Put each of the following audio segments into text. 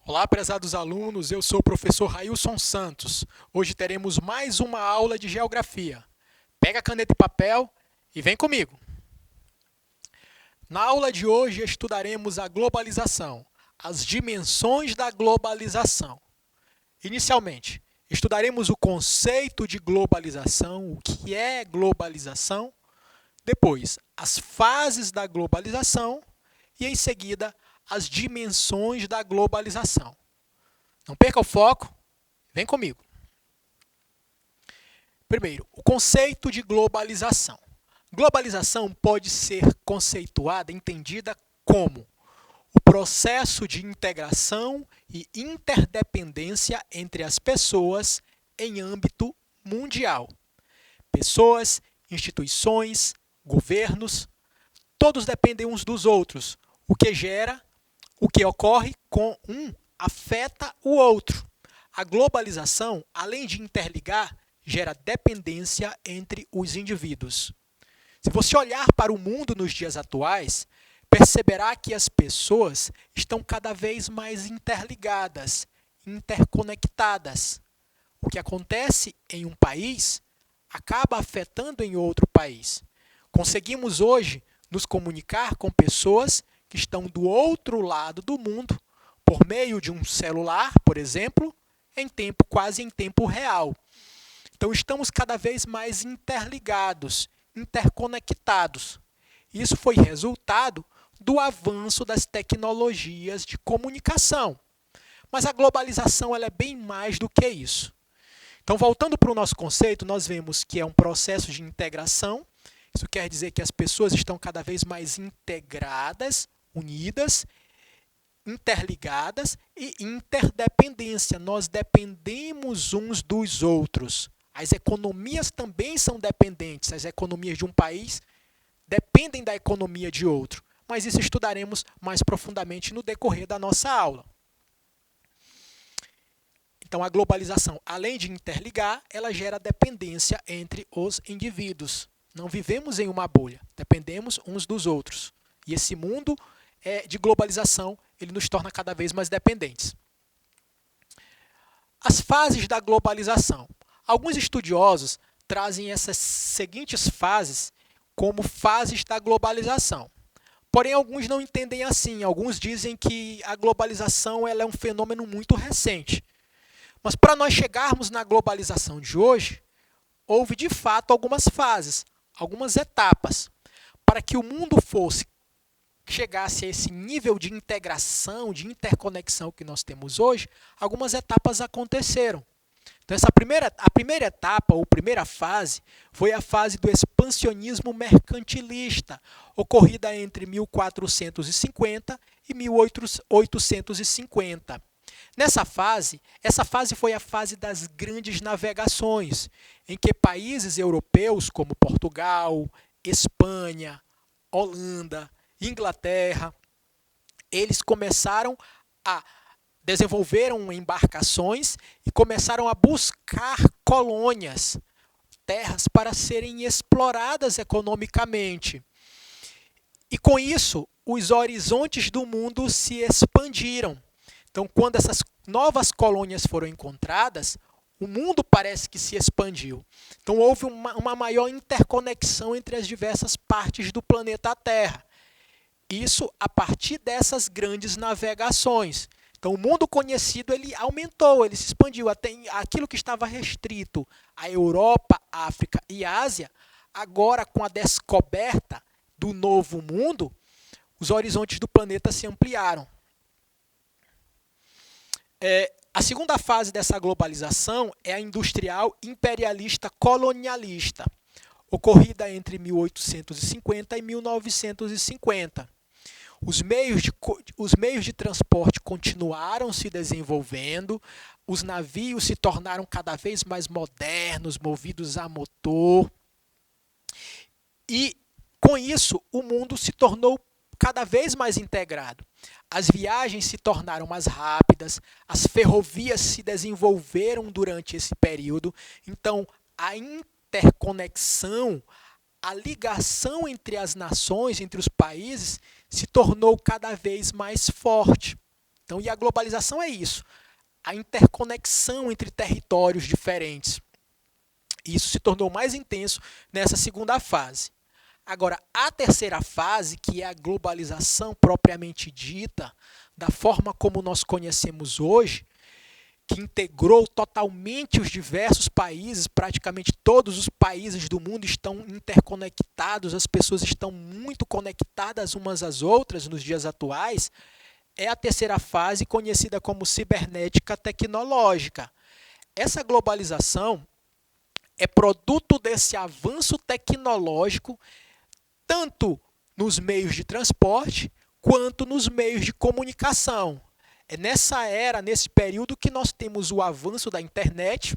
Olá, prezados alunos, eu sou o professor Railson Santos. Hoje teremos mais uma aula de geografia. Pega a caneta e papel e vem comigo. Na aula de hoje estudaremos a globalização, as dimensões da globalização. Inicialmente, estudaremos o conceito de globalização, o que é globalização, depois as fases da globalização e, em seguida, as dimensões da globalização. Não perca o foco, vem comigo. Primeiro, o conceito de globalização. Globalização pode ser conceituada, entendida como o processo de integração e interdependência entre as pessoas em âmbito mundial. Pessoas, instituições, governos, todos dependem uns dos outros, o que ocorre com um afeta o outro. A globalização, além de interligar, gera dependência entre os indivíduos. Se você olhar para o mundo nos dias atuais, perceberá que as pessoas estão cada vez mais interligadas, interconectadas. O que acontece em um país acaba afetando em outro país. Conseguimos hoje nos comunicar com pessoas que estão do outro lado do mundo por meio de um celular, por exemplo, quase em tempo real. Então, estamos cada vez mais interligados, interconectados. Isso foi resultado do avanço das tecnologias de comunicação. Mas a globalização ela é bem mais do que isso. Então, voltando para o nosso conceito, nós vemos que é um processo de integração. Isso quer dizer que as pessoas estão cada vez mais integradas, unidas, interligadas e interdependência. Nós dependemos uns dos outros. As economias também são dependentes. As economias de um país dependem da economia de outro. Mas isso estudaremos mais profundamente no decorrer da nossa aula. Então, a globalização, além de interligar, ela gera dependência entre os indivíduos. Não vivemos em uma bolha, dependemos uns dos outros. E esse mundo de globalização, ele nos torna cada vez mais dependentes. As fases da globalização. Alguns estudiosos trazem essas seguintes fases como fases da globalização. Porém, alguns não entendem assim. Alguns dizem que a globalização ela é um fenômeno muito recente. Mas para nós chegarmos na globalização de hoje, houve de fato algumas fases, algumas etapas. Para que o mundo chegasse a esse nível de integração, de interconexão que nós temos hoje, algumas etapas aconteceram. Então, a primeira etapa, ou primeira fase, foi a fase do expansionismo mercantilista, ocorrida entre 1450 e 1850. Essa fase foi a fase das grandes navegações, em que países europeus como Portugal, Espanha, Holanda, Inglaterra, eles desenvolveram embarcações e começaram a buscar colônias, terras para serem exploradas economicamente. E com isso, os horizontes do mundo se expandiram. Então, quando essas novas colônias foram encontradas, o mundo parece que se expandiu. Então, houve uma maior interconexão entre as diversas partes do planeta Terra. Isso a partir dessas grandes navegações. Então, o mundo conhecido ele aumentou, ele se expandiu. Até aquilo que estava restrito à Europa, África e Ásia, agora com a descoberta do novo mundo, os horizontes do planeta se ampliaram. A segunda fase dessa globalização é a industrial imperialista colonialista, ocorrida entre 1850 e 1950. Os meios de transporte continuaram se desenvolvendo, os navios se tornaram cada vez mais modernos, movidos a motor. E, com isso, o mundo se tornou cada vez mais integrado. As viagens se tornaram mais rápidas, as ferrovias se desenvolveram durante esse período. Então, a interconexão, a ligação entre as nações, entre os países, se tornou cada vez mais forte. Então, e a globalização é isso, a interconexão entre territórios diferentes. Isso se tornou mais intenso nessa segunda fase. Agora, a terceira fase, que é a globalização propriamente dita, da forma como nós conhecemos hoje, que integrou totalmente os diversos países, praticamente todos os países do mundo estão interconectados, as pessoas estão muito conectadas umas às outras nos dias atuais, é a terceira fase conhecida como cibernética tecnológica. Essa globalização é produto desse avanço tecnológico, tanto nos meios de transporte, quanto nos meios de comunicação. É nessa era, nesse período, que nós temos o avanço da internet,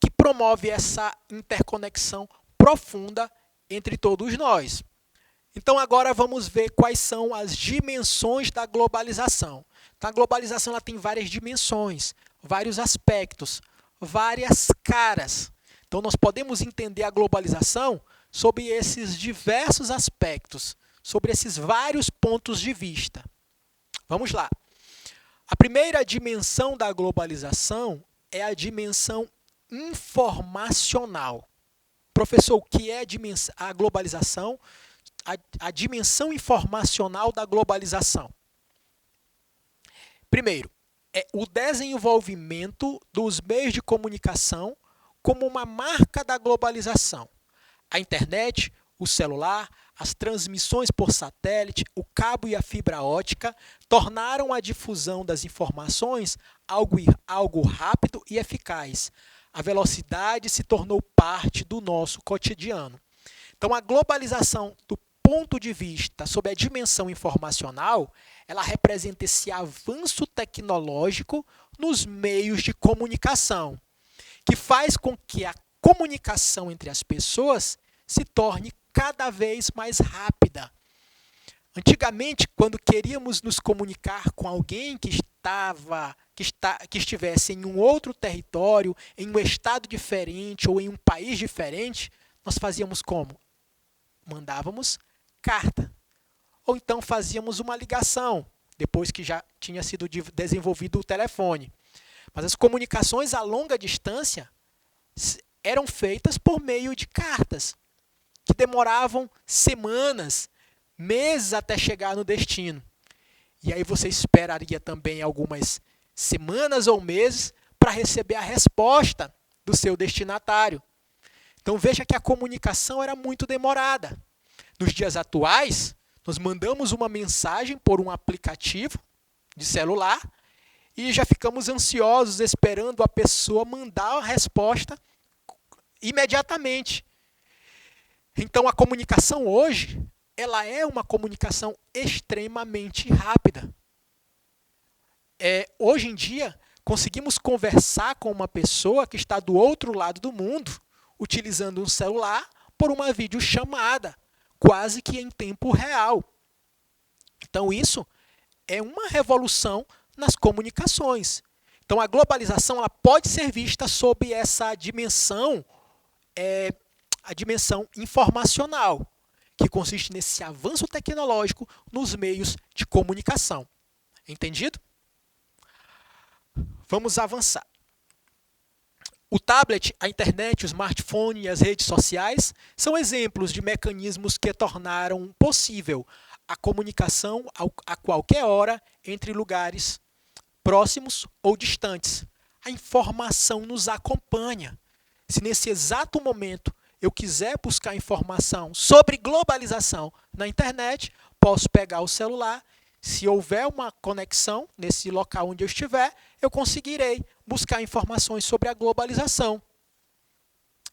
que promove essa interconexão profunda entre todos nós. Então, agora vamos ver quais são as dimensões da globalização. Então, a globalização ela tem várias dimensões, vários aspectos, várias caras. Então, nós podemos entender a globalização sobre esses diversos aspectos, sobre esses vários pontos de vista. Vamos lá. A primeira dimensão da globalização é a dimensão informacional. Professor, o que é a globalização? A dimensão informacional da globalização. Primeiro, é o desenvolvimento dos meios de comunicação como uma marca da globalização. A internet, o celular, as transmissões por satélite, o cabo e a fibra ótica tornaram a difusão das informações algo rápido e eficaz. A velocidade se tornou parte do nosso cotidiano. Então, a globalização, do ponto de vista sobre a dimensão informacional, ela representa esse avanço tecnológico nos meios de comunicação, que faz com que a comunicação entre as pessoas se torne cada vez mais rápida. Antigamente, quando queríamos nos comunicar com alguém que estivesse em um outro território, em um estado diferente ou em um país diferente, nós fazíamos como? Mandávamos carta. Ou então fazíamos uma ligação, depois que já tinha sido desenvolvido o telefone. Mas as comunicações a longa distância eram feitas por meio de cartas, que demoravam semanas, meses até chegar no destino. E aí você esperaria também algumas semanas ou meses para receber a resposta do seu destinatário. Então veja que a comunicação era muito demorada. Nos dias atuais, nós mandamos uma mensagem por um aplicativo de celular e já ficamos ansiosos esperando a pessoa mandar a resposta imediatamente. Então, a comunicação hoje, ela é uma comunicação extremamente rápida. Hoje em dia, conseguimos conversar com uma pessoa que está do outro lado do mundo, utilizando um celular, por uma videochamada, quase que em tempo real. Então, isso é uma revolução nas comunicações. Então, a globalização ela pode ser vista sob essa dimensão, a dimensão informacional, que consiste nesse avanço tecnológico nos meios de comunicação. Entendido? Vamos avançar. O tablet, a internet, o smartphone e as redes sociais são exemplos de mecanismos que tornaram possível a comunicação a qualquer hora entre lugares próximos ou distantes. A informação nos acompanha. Se nesse exato momento eu quiser buscar informação sobre globalização na internet, posso pegar o celular. Se houver uma conexão nesse local onde eu estiver, eu conseguirei buscar informações sobre a globalização.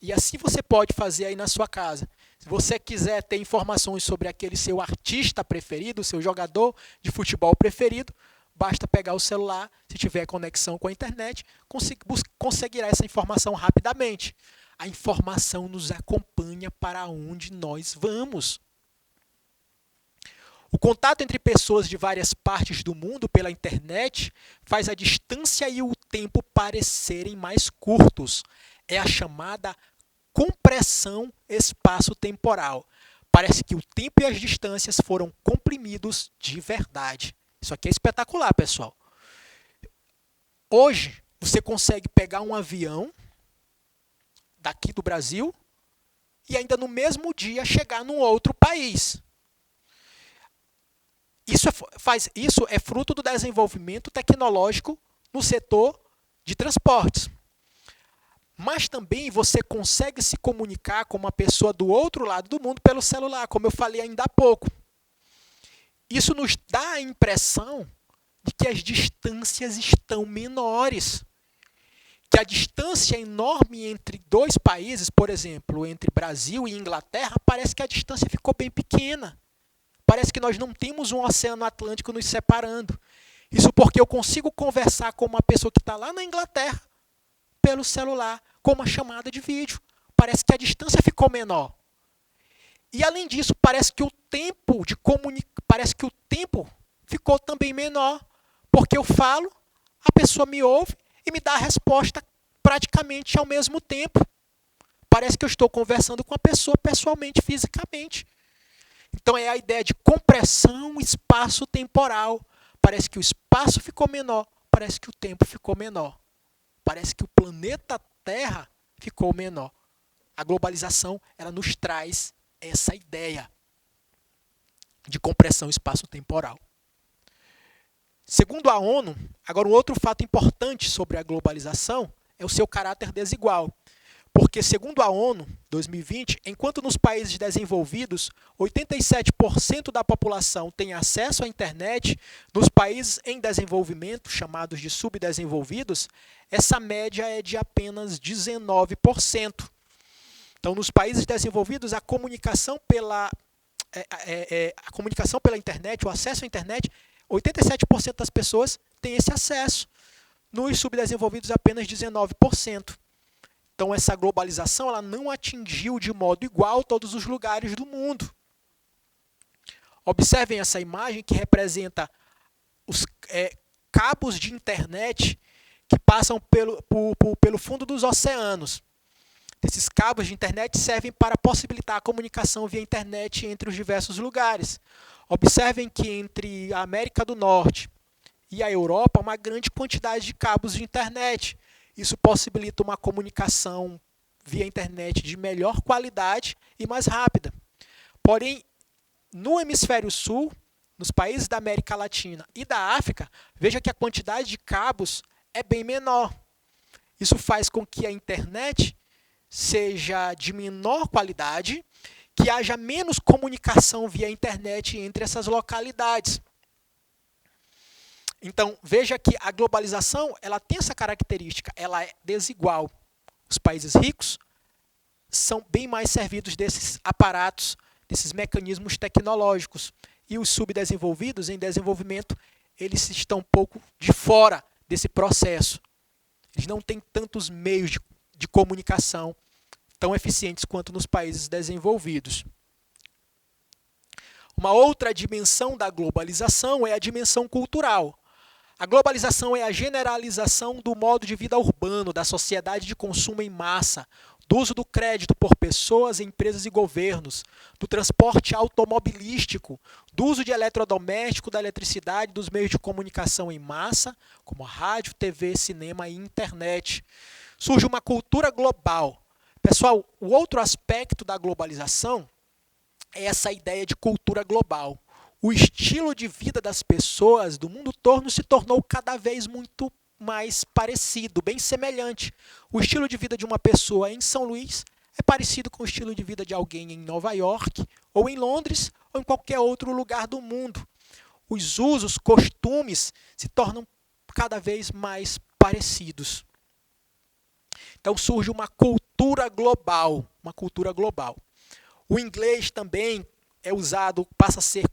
E assim você pode fazer aí na sua casa. Se você quiser ter informações sobre aquele seu artista preferido, seu jogador de futebol preferido, basta pegar o celular, se tiver conexão com a internet, conseguirá essa informação rapidamente. A informação nos acompanha para onde nós vamos. O contato entre pessoas de várias partes do mundo pela internet faz a distância e o tempo parecerem mais curtos. É a chamada compressão espaço-temporal. Parece que o tempo e as distâncias foram comprimidos de verdade. Isso aqui é espetacular, pessoal. Hoje, você consegue pegar um avião daqui do Brasil e ainda no mesmo dia chegar num outro país. Isso é fruto do desenvolvimento tecnológico no setor de transportes. Mas também você consegue se comunicar com uma pessoa do outro lado do mundo pelo celular, como eu falei ainda há pouco. Isso nos dá a impressão de que as distâncias estão menores. Que a distância enorme entre dois países, por exemplo, entre Brasil e Inglaterra, parece que a distância ficou bem pequena. Parece que nós não temos um oceano Atlântico nos separando. Isso porque eu consigo conversar com uma pessoa que está lá na Inglaterra pelo celular, com uma chamada de vídeo. Parece que a distância ficou menor. E além disso, parece que o tempo ficou também menor, porque eu falo, a pessoa me ouve e me dá a resposta praticamente ao mesmo tempo. Parece que eu estou conversando com a pessoa pessoalmente, fisicamente. Então é a ideia de compressão espaço-temporal. Parece que o espaço ficou menor, parece que o tempo ficou menor. Parece que o planeta Terra ficou menor. A globalização, ela nos traz essa ideia de compressão espaço-temporal. Segundo a ONU, agora um outro fato importante sobre a globalização é o seu caráter desigual. Porque, segundo a ONU, 2020, enquanto nos países desenvolvidos 87% da população tem acesso à internet, nos países em desenvolvimento, chamados de subdesenvolvidos, essa média é de apenas 19%. Então, nos países desenvolvidos, a comunicação pela internet, o acesso à internet, 87% das pessoas têm esse acesso. Nos subdesenvolvidos, apenas 19%. Então, essa globalização ela não atingiu de modo igual todos os lugares do mundo. Observem essa imagem que representa os cabos de internet que passam pelo fundo dos oceanos. Esses cabos de internet servem para possibilitar a comunicação via internet entre os diversos lugares. Observem que entre a América do Norte e a Europa, há uma grande quantidade de cabos de internet. Isso possibilita uma comunicação via internet de melhor qualidade e mais rápida. Porém, no hemisfério sul, nos países da América Latina e da África, veja que a quantidade de cabos é bem menor. Isso faz com que a internet seja de menor qualidade, que haja menos comunicação via internet entre essas localidades. Então, veja que a globalização ela tem essa característica, ela é desigual. Os países ricos são bem mais servidos desses aparatos, desses mecanismos tecnológicos. E os subdesenvolvidos, em desenvolvimento, eles estão um pouco de fora desse processo. Eles não têm tantos meios de comunicação tão eficientes quanto nos países desenvolvidos. Uma outra dimensão da globalização é a dimensão cultural. A globalização é a generalização do modo de vida urbano, da sociedade de consumo em massa, do uso do crédito por pessoas, empresas e governos, do transporte automobilístico, do uso de eletrodoméstico, da eletricidade, dos meios de comunicação em massa, como rádio, TV, cinema e internet. Surge uma cultura global. Pessoal, o outro aspecto da globalização é essa ideia de cultura global. O estilo de vida das pessoas do mundo todo se tornou cada vez muito mais parecido, bem semelhante. O estilo de vida de uma pessoa em São Luís é parecido com o estilo de vida de alguém em Nova York, ou em Londres, ou em qualquer outro lugar do mundo. Os usos, costumes se tornam cada vez mais parecidos. Então surge uma cultura global, O inglês também passa a ser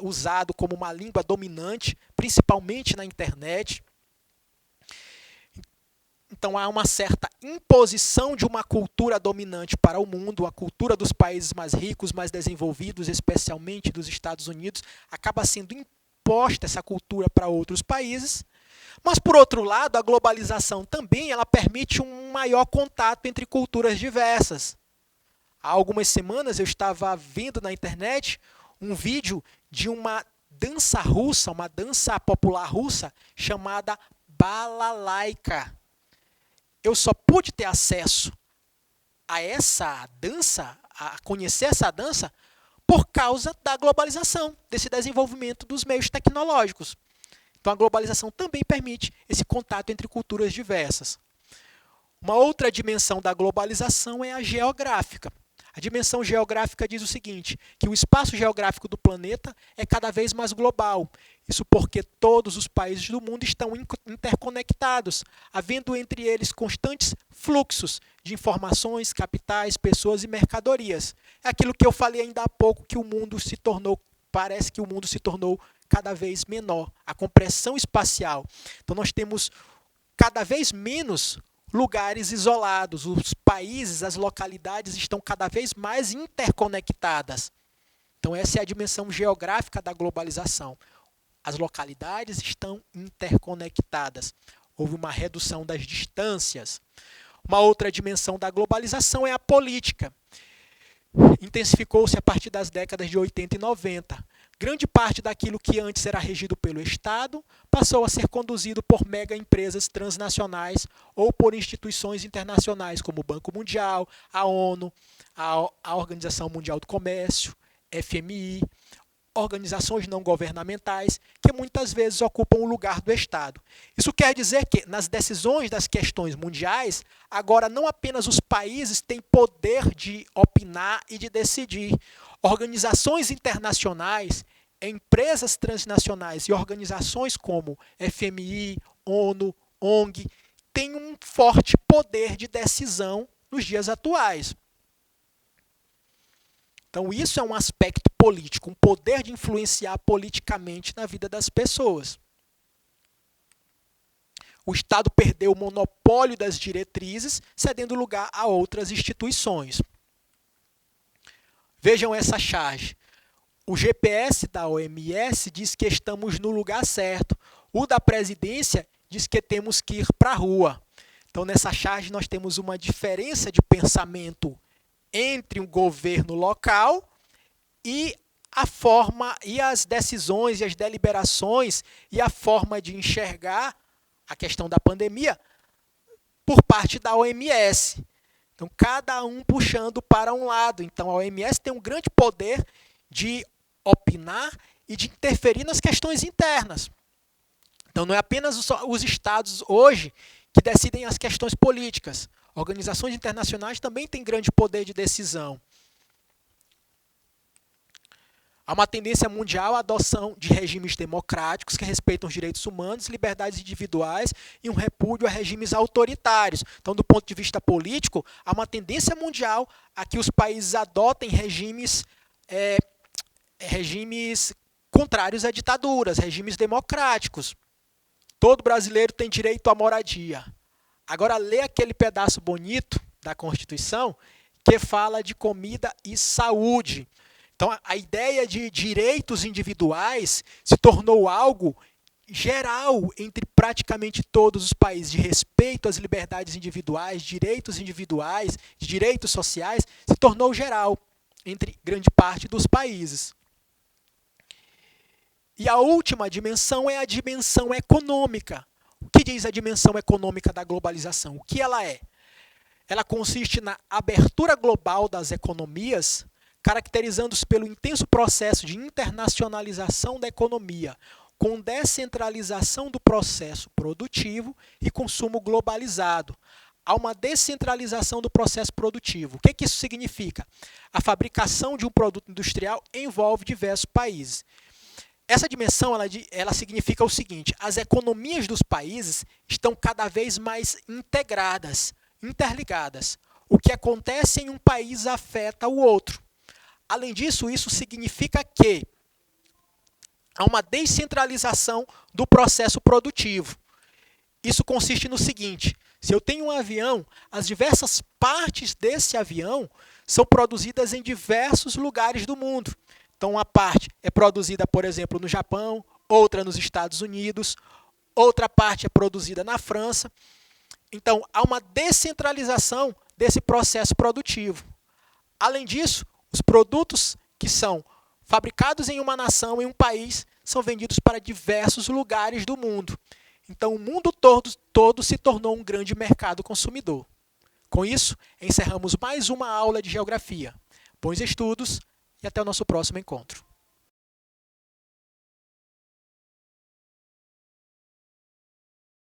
usado como uma língua dominante, principalmente na internet. Então há uma certa imposição de uma cultura dominante para o mundo, a cultura dos países mais ricos, mais desenvolvidos, especialmente dos Estados Unidos, acaba sendo imposta essa cultura para outros países. Mas, por outro lado, a globalização também ela permite um maior contato entre culturas diversas. Há algumas semanas eu estava vendo na internet um vídeo de uma dança russa, uma dança popular russa, chamada balalaika. Eu só pude ter acesso a essa dança, a conhecer essa dança, por causa da globalização, desse desenvolvimento dos meios tecnológicos. Então a globalização também permite esse contato entre culturas diversas. Uma outra dimensão da globalização é a geográfica. A dimensão geográfica diz o seguinte, que o espaço geográfico do planeta é cada vez mais global. Isso porque todos os países do mundo estão interconectados, havendo entre eles constantes fluxos de informações, capitais, pessoas e mercadorias. É aquilo que eu falei ainda há pouco, que parece que o mundo se tornou cada vez menor, a compressão espacial. Então nós temos cada vez menos lugares isolados, os países, as localidades estão cada vez mais interconectadas. Então essa é a dimensão geográfica da globalização. As localidades estão interconectadas. Houve uma redução das distâncias. Uma outra dimensão da globalização é a política. Intensificou-se a partir das décadas de 80 e 90. Grande parte daquilo que antes era regido pelo Estado passou a ser conduzido por mega empresas transnacionais ou por instituições internacionais como o Banco Mundial, a ONU, a Organização Mundial do Comércio, FMI, organizações não governamentais que muitas vezes ocupam o lugar do Estado. Isso quer dizer que nas decisões das questões mundiais, agora não apenas os países têm poder de opinar e de decidir. Organizações internacionais, empresas transnacionais e organizações como FMI, ONU, ONG, têm um forte poder de decisão nos dias atuais. Então isso é um aspecto político, um poder de influenciar politicamente na vida das pessoas. O Estado perdeu o monopólio das diretrizes, cedendo lugar a outras instituições. Vejam essa charge. O GPS da OMS diz que estamos no lugar certo. O da presidência diz que temos que ir para a rua. Então, nessa charge, nós temos uma diferença de pensamento entre o governo local e a forma e as decisões e as deliberações e a forma de enxergar a questão da pandemia por parte da OMS. Então, cada um puxando para um lado. Então, a OMS tem um grande poder de opinar e de interferir nas questões internas. Então, não é apenas os estados hoje que decidem as questões políticas. Organizações internacionais também têm grande poder de decisão. Há uma tendência mundial à adoção de regimes democráticos que respeitam os direitos humanos, liberdades individuais e um repúdio a regimes autoritários. Então, do ponto de vista político, há uma tendência mundial a que os países adotem regimes contrários a ditaduras, regimes democráticos. Todo brasileiro tem direito à moradia. Agora, lê aquele pedaço bonito da Constituição que fala de comida e saúde. Então, a ideia de direitos individuais se tornou algo geral entre praticamente todos os países, de respeito às liberdades individuais, direitos sociais, se tornou geral entre grande parte dos países. E a última dimensão é a dimensão econômica. O que diz a dimensão econômica da globalização? O que ela é? Ela consiste na abertura global das economias, caracterizando-se pelo intenso processo de internacionalização da economia, com descentralização do processo produtivo e consumo globalizado. Há uma descentralização do processo produtivo. O que isso significa? A fabricação de um produto industrial envolve diversos países. Essa dimensão ela significa o seguinte: as economias dos países estão cada vez mais integradas, interligadas. O que acontece em um país afeta o outro. Além disso, isso significa que há uma descentralização do processo produtivo. Isso consiste no seguinte: Se eu tenho um avião, as diversas partes desse avião são produzidas em diversos lugares do mundo. Então, uma parte é produzida, por exemplo, no Japão, outra nos Estados Unidos, outra parte é produzida na França. Então, há uma descentralização desse processo produtivo. Além disso, os produtos que são fabricados em uma nação, em um país, são vendidos para diversos lugares do mundo. Então, o mundo todo se tornou um grande mercado consumidor. Com isso, encerramos mais uma aula de geografia. Bons estudos e até o nosso próximo encontro.